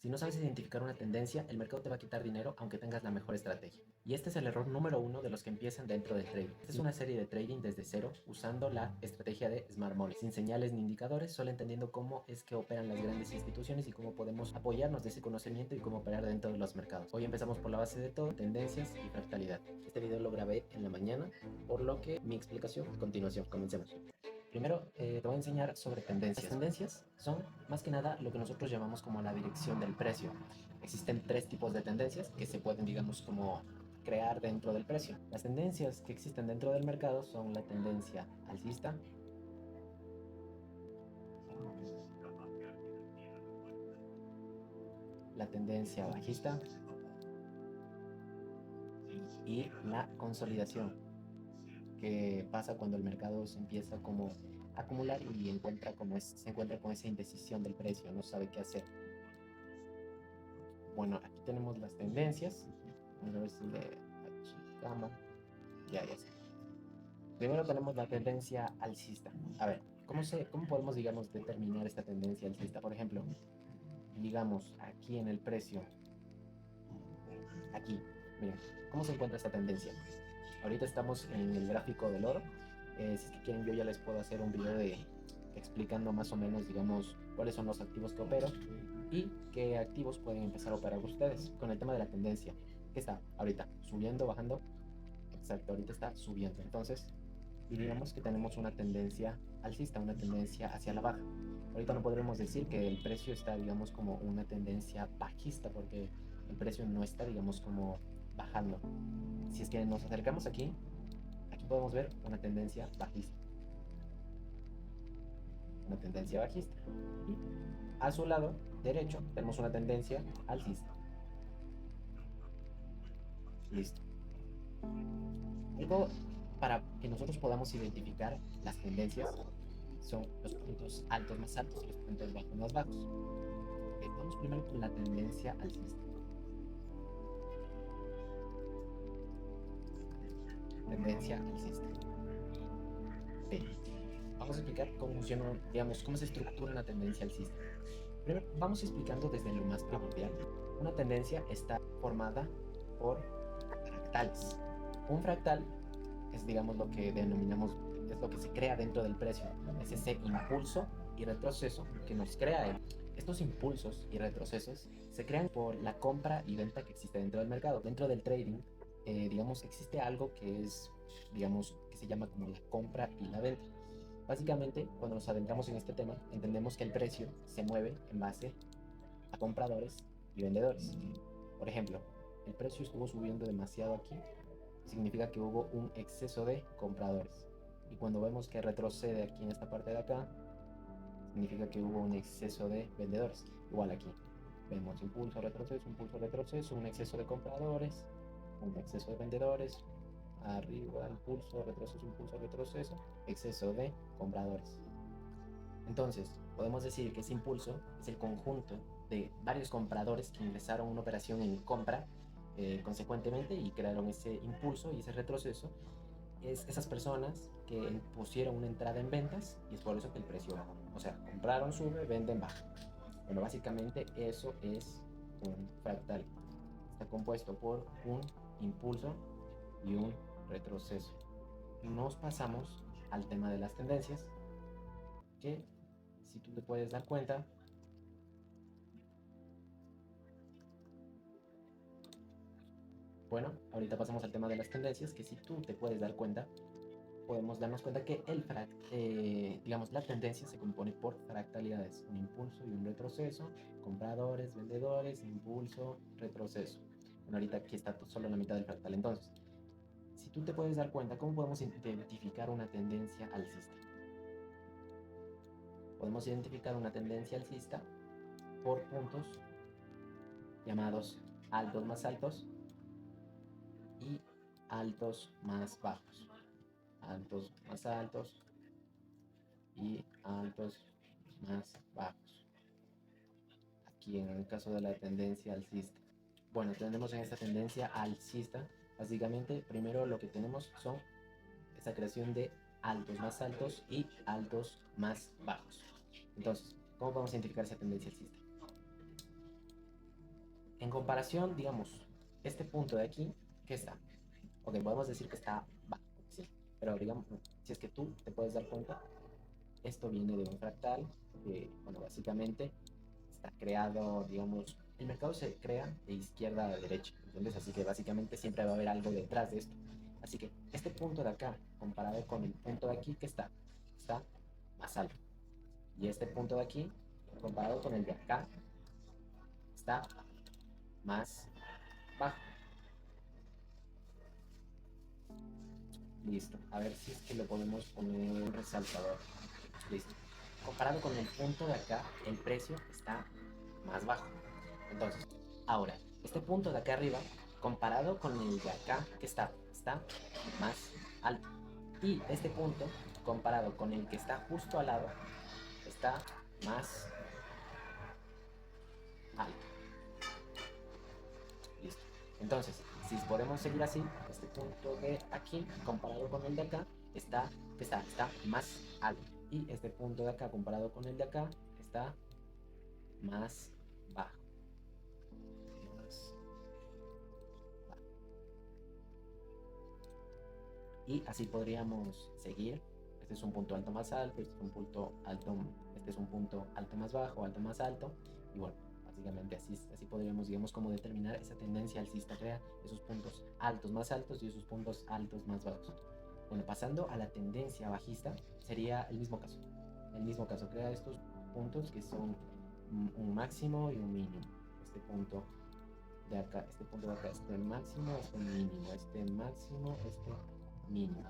Si no sabes identificar una tendencia, el mercado te va a quitar dinero aunque tengas la mejor estrategia. Y este es el error número uno de los que empiezan dentro del trading. Esta es una serie de trading desde cero usando la estrategia de Smart Money, sin señales ni indicadores, solo entendiendo cómo es que operan las grandes instituciones y cómo podemos apoyarnos de ese conocimiento y cómo operar dentro de los mercados. Hoy empezamos por la base de todo, tendencias y fractalidad. Este video lo grabé en la mañana, por lo que mi explicación a continuación. Comencemos. Primero, te voy a enseñar sobre tendencias. Las tendencias son más que nada lo que nosotros llamamos como la dirección del precio. Existen tres tipos de tendencias que se pueden, digamos, como crear dentro del precio. Las tendencias que existen dentro del mercado son la tendencia alcista, la tendencia bajista y la consolidación, que pasa cuando el mercado se empieza como a acumular y se encuentra con esa indecisión del precio, no sabe qué hacer. Bueno, aquí tenemos las tendencias. Vamos a ver si le achicamos. Ya está. Primero tenemos la tendencia alcista. A ver, ¿cómo podemos, digamos, determinar esta tendencia alcista? Por ejemplo, digamos, aquí en el precio, aquí, miren, ¿cómo se encuentra esta tendencia? Ahorita estamos en el gráfico del oro. Si es que quieren, yo ya les puedo hacer un video explicando más o menos, digamos, cuáles son los activos que opero y qué activos pueden empezar a operar ustedes con el tema de la tendencia. ¿Qué está ahorita? ¿Subiendo, bajando? Exacto, ahorita está subiendo. Entonces, diríamos que tenemos una tendencia alcista, una tendencia hacia la baja. Ahorita no podremos decir que el precio está, digamos, como una tendencia bajista, porque el precio no está, digamos, como bajando. Si es que nos acercamos aquí podemos ver una tendencia bajista. Una tendencia bajista. Y a su lado derecho tenemos una tendencia alcista. Listo. Algo para que nosotros podamos identificar las tendencias son los puntos altos más altos y los puntos bajos más bajos. Vamos primero con la tendencia alcista. Tendencia alcista. Bien. Vamos a explicar cómo funciona, digamos, cómo se estructura una tendencia alcista. Primero, vamos explicando desde lo más primordial. Una tendencia está formada por fractales. Un fractal es, digamos, lo que denominamos, es lo que se crea dentro del precio. Es ese impulso y retroceso que nos crea él. Estos impulsos y retrocesos se crean por la compra y venta que existe dentro del mercado. Dentro del trading, digamos, existe algo que es, digamos, que se llama como la compra y la venta. Básicamente, cuando nos adentramos en este tema, entendemos que el precio se mueve en base a compradores y vendedores. Por ejemplo, el precio estuvo subiendo demasiado aquí, significa que hubo un exceso de compradores. Y cuando vemos que retrocede aquí en esta parte de acá, significa que hubo un exceso de vendedores. Igual aquí, vemos impulso, retroceso, un exceso de compradores, un exceso de vendedores, arriba, impulso, retroceso, exceso de compradores. Entonces, podemos decir que ese impulso es el conjunto de varios compradores que ingresaron una operación en compra consecuentemente y crearon ese impulso y ese retroceso. Es esas personas que pusieron una entrada en ventas y es por eso que el precio bajó. O sea, compraron, sube, venden, baja. Bueno, básicamente eso es un fractal. Está compuesto por un impulso y un retroceso. Nos pasamos al tema de las tendencias, que si tú te puedes dar cuenta, bueno, ahorita pasamos al tema de las tendencias, que si tú te puedes dar cuenta, podemos darnos cuenta que digamos, la tendencia se compone por fractalidades, un impulso y un retroceso, compradores, vendedores, impulso, retroceso. Bueno, ahorita aquí está solo la mitad del fractal. Entonces, si tú te puedes dar cuenta, ¿cómo podemos identificar una tendencia alcista? Podemos identificar una tendencia alcista por puntos llamados altos más altos y altos más bajos. Altos más altos y altos más bajos. Aquí en el caso de la tendencia alcista. Bueno, tenemos en esta tendencia alcista, básicamente, primero lo que tenemos son esa creación de altos más altos y altos más bajos. Entonces, ¿cómo podemos identificar esa tendencia alcista? En comparación, digamos, este punto de aquí, ¿qué está? Ok, podemos decir que está bajo, sí, pero digamos, si es que tú te puedes dar cuenta, esto viene de un fractal, que, bueno, básicamente está creado, digamos, el mercado se crea de izquierda a derecha, ¿entiendes? Así que básicamente siempre va a haber algo detrás de esto. Así que este punto de acá, comparado con el punto de aquí, ¿qué está? Está más alto. Y este punto de aquí, comparado con el de acá, está más bajo. Listo. A ver si es que lo podemos poner en resaltador. Listo. Comparado con el punto de acá, el precio está más bajo. Entonces, ahora, este punto de acá arriba, comparado con el de acá, que está más alto. Y este punto, comparado con el que está justo al lado, está más alto. Listo. Entonces, si podemos seguir así, este punto de aquí, comparado con el de acá, está más alto. Y este punto de acá, comparado con el de acá, está más bajo. Más bajo. Y así podríamos seguir. Este es un punto alto más alto, este es un punto alto, este es un punto alto más bajo, alto más alto. Y bueno, básicamente así podríamos, digamos, como determinar esa tendencia alcista, crea esos puntos altos más altos y esos puntos altos más bajos. Bueno, pasando a la tendencia bajista, sería el mismo caso. El mismo caso, crea estos puntos que son un máximo y un mínimo. Este punto de acá, este punto de acá, este máximo, este mínimo, este máximo, este mínimo.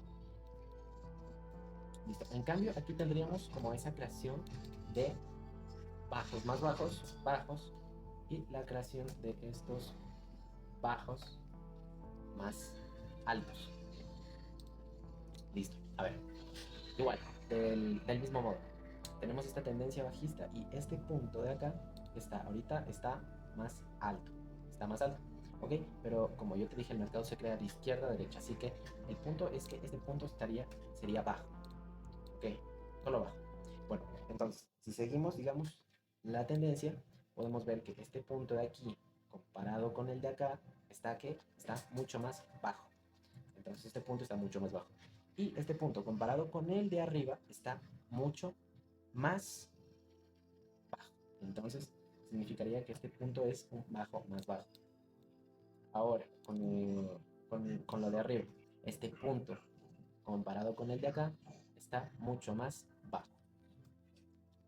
Listo. En cambio, aquí tendríamos como esa creación de bajos más bajos, bajos, y la creación de estos bajos más altos. Listo. A ver, igual, del mismo modo. Tenemos esta tendencia bajista y este punto de acá ahorita está más alto. Está más alto. ¿Ok? Pero como yo te dije, el mercado se crea de izquierda a derecha. Así que el punto es que este punto sería bajo. ¿Ok? Solo bajo. Bueno, entonces, si seguimos, digamos, la tendencia, podemos ver que este punto de aquí, comparado con el de acá, está mucho más bajo. Entonces este punto está mucho más bajo. Y este punto, comparado con el de arriba, está mucho más bajo. Entonces significaría que este punto es un bajo más bajo. Ahora, con lo de arriba, este punto, comparado con el de acá, está mucho más bajo.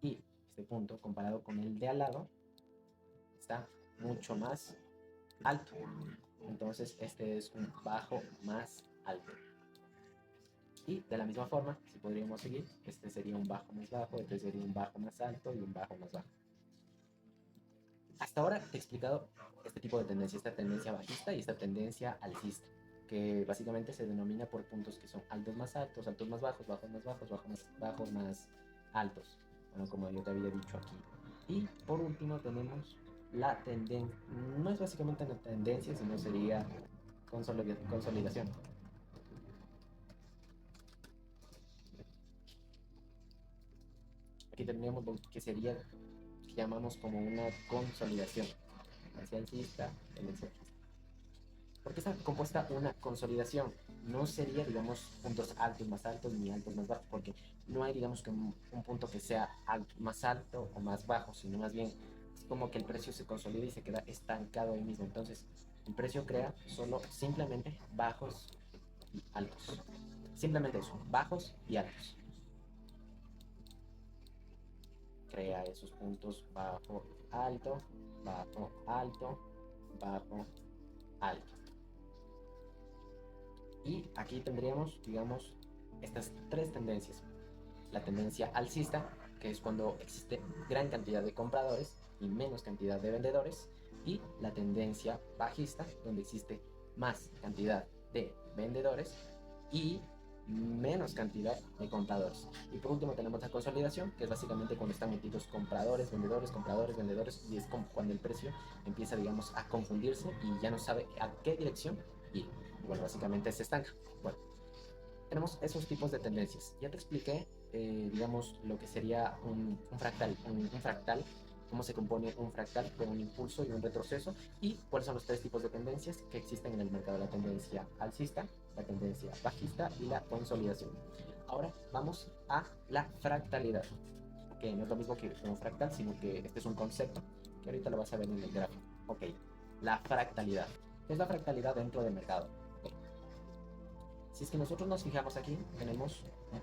Y este punto, comparado con el de al lado, está mucho más alto. Entonces este es un bajo más alto. Y de la misma forma, si podríamos seguir, este sería un bajo más bajo, este sería un bajo más alto y un bajo más bajo. Hasta ahora te he explicado este tipo de tendencia, esta tendencia bajista y esta tendencia alcista, que básicamente se denomina por puntos que son altos más altos, altos más bajos, bajos más bajos, bajos más altos, bueno, como yo te había dicho aquí. Y por último tenemos la tendencia, no es básicamente una tendencia, sino sería consolidación. Aquí tendríamos lo que sería, que llamamos como una consolidación, tendencia alcista, tendencia alcista. ¿Por qué está compuesta una consolidación? No sería, digamos, puntos altos más altos ni altos más bajos, porque no hay, digamos, que un punto que sea más alto o más bajo, sino más bien es como que el precio se consolida y se queda estancado ahí mismo. Entonces, el precio crea simplemente bajos y altos. Simplemente eso, bajos y altos. Crea esos puntos bajo, alto, bajo, alto, bajo, alto. Y aquí tendríamos, digamos, estas tres tendencias. La tendencia alcista, que es cuando existe gran cantidad de compradores y menos cantidad de vendedores. Y la tendencia bajista, donde existe más cantidad de vendedores y menos cantidad de compradores. Y por último tenemos la consolidación, que es básicamente cuando están metidos compradores, vendedores, vendedores, y es como cuando el precio empieza, digamos, a confundirse y ya no sabe a qué dirección ir. Bueno, básicamente se estanca. Bueno, tenemos esos tipos de tendencias. Ya te expliqué, digamos, lo que sería un fractal. Un fractal cómo se compone un fractal con un impulso y un retroceso, y cuáles son los tres tipos de tendencias que existen en el mercado: la tendencia alcista, la tendencia bajista y la consolidación. Ahora vamos a la fractalidad, que no es lo mismo que un fractal, sino que este es un concepto que ahorita lo vas a ver en el gráfico. Ok, la fractalidad. ¿Qué es la fractalidad dentro del mercado? Okay. Si es que nosotros nos fijamos aquí, tenemos un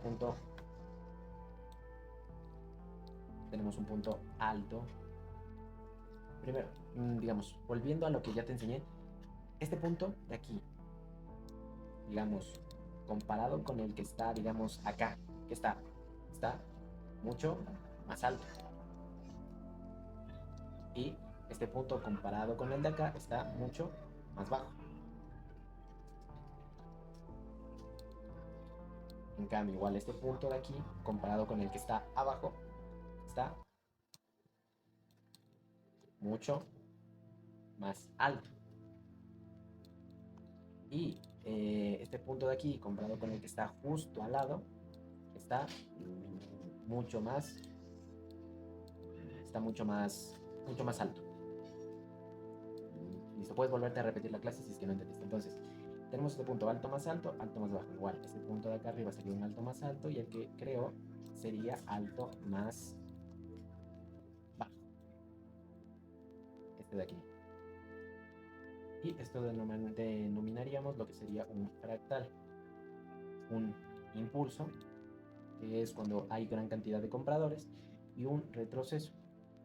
punto alto. Primero, digamos, volviendo a lo que ya te enseñé, este punto de aquí, digamos, comparado con el que está, digamos, acá, que está mucho más alto. Y este punto comparado con el de acá está mucho más bajo. En cambio, igual este punto de aquí, comparado con el que está abajo, está mucho más alto. Y este punto de aquí, comparado con el que está justo al lado, está mucho más alto. Listo, puedes volverte a repetir la clase si es que no entendiste. Entonces, tenemos este punto alto más bajo. Igual, este punto de acá arriba sería un alto más alto y el que creo sería alto más bajo. Este de aquí. Y esto denominaríamos lo que sería un fractal. Un impulso, que es cuando hay gran cantidad de compradores, y un retroceso,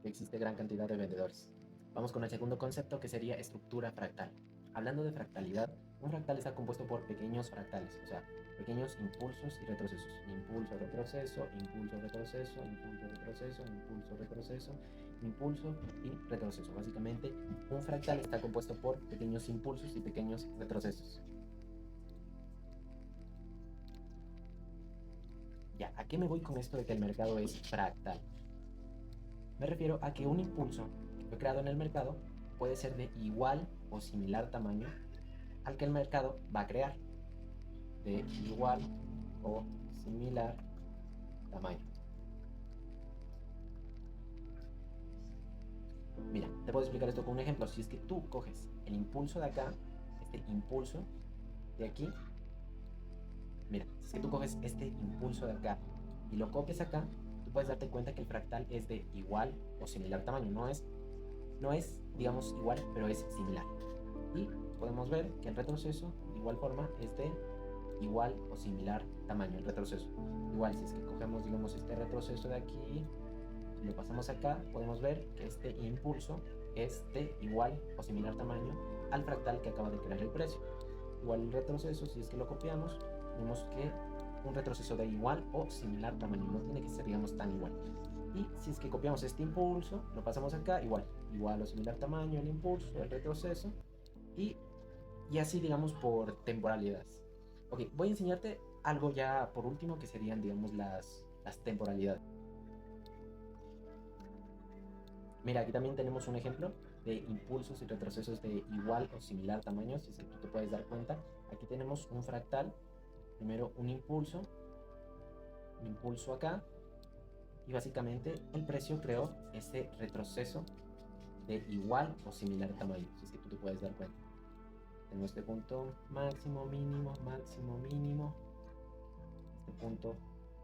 que existe gran cantidad de vendedores. Vamos con el segundo concepto, que sería estructura fractal. Hablando de fractalidad, un fractal está compuesto por pequeños fractales, o sea, pequeños impulsos y retrocesos. Impulso, retroceso, impulso, retroceso, impulso, retroceso, impulso, retroceso, impulso y retroceso. Básicamente, un fractal está compuesto por pequeños impulsos y pequeños retrocesos. Ya, ¿a qué me voy con esto de que el mercado es fractal? Me refiero a que un impulso que fue creado en el mercado puede ser de igual o similar tamaño al que el mercado va a crear. De igual o similar tamaño. Mira, te puedo explicar esto con un ejemplo. Si es que tú coges el impulso de acá, este impulso de aquí, mira, si es que tú coges este impulso de acá y lo copias acá, tú puedes darte cuenta que el fractal es de igual o similar tamaño. No es, digamos, igual, pero es similar. Y podemos ver que el retroceso, de igual forma, es de igual o similar tamaño, el retroceso. Igual, si es que cogemos, digamos, este retroceso de aquí y lo pasamos acá, podemos ver que este impulso es de igual o similar tamaño al fractal que acaba de crear el precio. Igual el retroceso, si es que lo copiamos, vemos que un retroceso de igual o similar tamaño, no tiene que ser, digamos, tan igual. Y si es que copiamos este impulso, lo pasamos acá, igual o similar tamaño el impulso, el retroceso, y así, digamos, por temporalidades. Ok, voy a enseñarte algo ya por último, que serían, digamos, las temporalidades. Mira, aquí también tenemos un ejemplo de impulsos y retrocesos de igual o similar tamaño. Si tú te puedes dar cuenta, aquí tenemos un fractal. Primero un impulso acá, y básicamente el precio creó ese retroceso de igual o similar tamaño, si es que tú te puedes dar cuenta. Tengo este punto máximo, mínimo, máximo, mínimo, este punto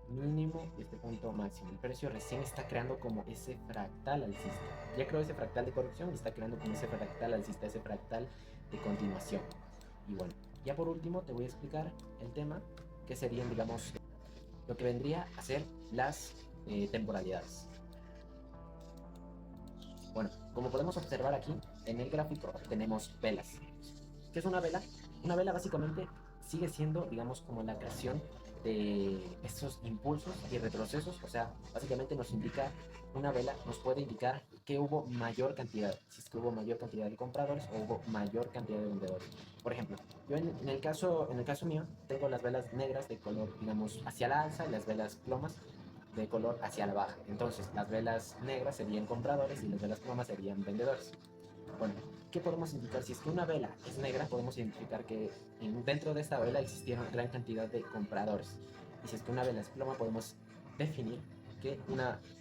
mínimo y este punto máximo. El precio recién está creando como ese fractal alcista. Ya creó ese fractal de corrección y está creando como ese fractal alcista, ese fractal de continuación. Y bueno, ya por último te voy a explicar el tema que serían, digamos, lo que vendría a ser las temporalidades. Bueno, como podemos observar aquí en el gráfico, tenemos velas. ¿Qué es una vela? Una vela básicamente sigue siendo, digamos, como la creación de estos impulsos y retrocesos. O sea, básicamente una vela nos puede indicar que hubo mayor cantidad, si es que hubo mayor cantidad de compradores o hubo mayor cantidad de vendedores. Por ejemplo, yo en el caso mío, tengo las velas negras de color, digamos, hacia la alza, y las velas plomas de color hacia la baja. Entonces, las velas negras serían compradores y las velas plomas serían vendedores. Bueno, ¿qué podemos indicar? Si es que una vela es negra, podemos identificar que dentro de esta vela existieron gran cantidad de compradores. Y si es que una vela es ploma, podemos definir que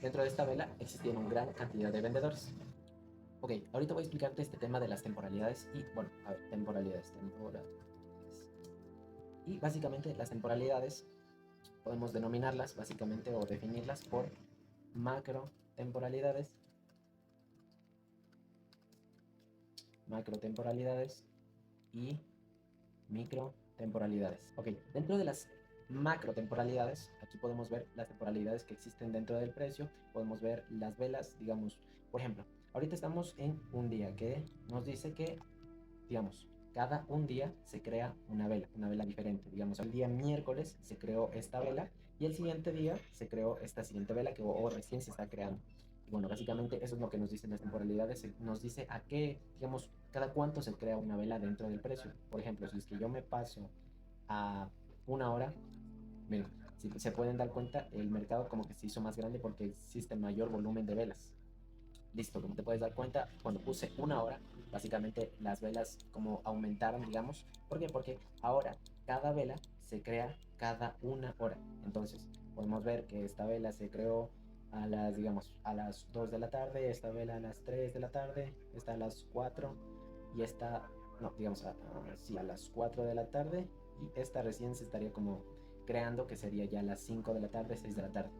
dentro de esta vela existían una gran cantidad de vendedores. Ok, ahorita voy a explicarte este tema de las temporalidades y, bueno, a ver, temporalidades. Y básicamente las temporalidades podemos denominarlas básicamente o definirlas por macro temporalidades y micro temporalidades. Ok, dentro de las macro temporalidades, aquí podemos ver las temporalidades que existen dentro del precio, podemos ver las velas, digamos, por ejemplo, ahorita estamos en un día que nos dice que, digamos, cada un día se crea una vela diferente. Digamos, el día miércoles se creó esta vela y el siguiente día se creó esta siguiente vela que o recién se está creando. Y bueno, básicamente eso es lo que nos dicen las temporalidades. Nos dice a qué, digamos, cada cuánto se crea una vela dentro del precio. Por ejemplo, si es que yo me paso a una hora, miren, si se pueden dar cuenta, el mercado como que se hizo más grande porque existe mayor volumen de velas. Listo, como te puedes dar cuenta, cuando puse una hora, básicamente las velas como aumentaron, digamos. ¿Por qué? Porque ahora cada vela se crea cada una hora. Entonces, podemos ver que esta vela se creó a las, digamos, a las 2 de la tarde, esta vela a las 3 de la tarde, esta a las 4 y esta, no, digamos, sí, a las 4 de la tarde y esta recién se estaría como creando, que sería ya a las 5 de la tarde, 6 de la tarde.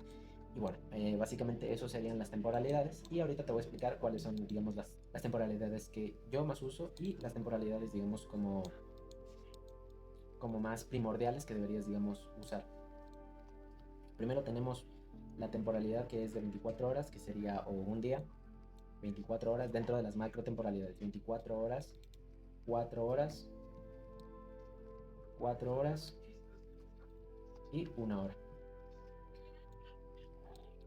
Y bueno, básicamente eso serían las temporalidades y ahorita te voy a explicar cuáles son, digamos, las temporalidades que yo más uso y las temporalidades, digamos, como más primordiales que deberías, digamos, usar. Primero tenemos la temporalidad que es de 24 horas, que sería o un día, 24 horas dentro de las macro temporalidades, 24 horas, 4 horas, 4 horas y una hora.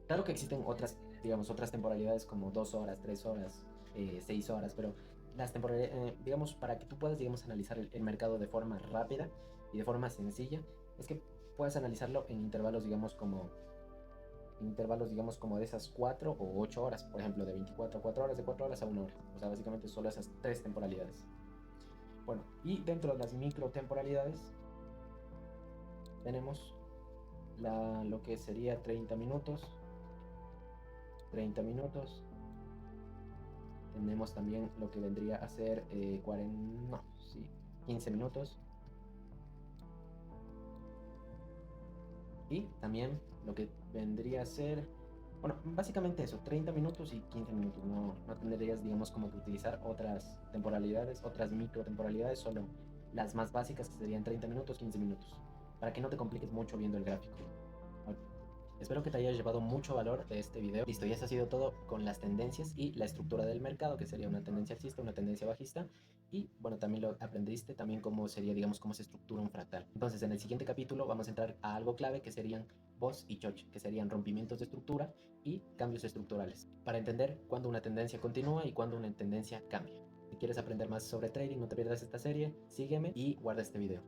Claro que existen otras, digamos, otras temporalidades como 2 horas, 3 horas, 6 horas, pero las temporalidades, digamos, para que tú puedas, digamos, analizar el mercado de forma rápida y de forma sencilla, es que puedas analizarlo en intervalos, digamos, como de esas 4 o 8 horas, por ejemplo, de 24 a 4 horas, de 4 horas a una hora. O sea, básicamente solo esas tres temporalidades. Bueno, y dentro de las micro temporalidades tenemos lo que sería 30 minutos, 30 minutos. Tenemos también lo que vendría a ser 40, no, sí, 15 minutos. Y también lo que vendría a ser, bueno, básicamente eso, 30 minutos y 15 minutos. No tendrías, digamos, como que utilizar otras temporalidades, otras micro temporalidades, solo las más básicas que serían 30 minutos, 15 minutos, para que no te compliques mucho viendo el gráfico. Espero que te hayas llevado mucho valor de este video. Listo, y eso ha sido todo con las tendencias y la estructura del mercado, que sería una tendencia alcista, una tendencia bajista. Y bueno, también lo aprendiste también cómo sería, digamos, cómo se estructura un fractal. Entonces, en el siguiente capítulo vamos a entrar a algo clave que serían Voss y Church, que serían rompimientos de estructura y cambios estructurales, para entender cuándo una tendencia continúa y cuándo una tendencia cambia. Si quieres aprender más sobre trading, no te pierdas esta serie, sígueme y guarda este video.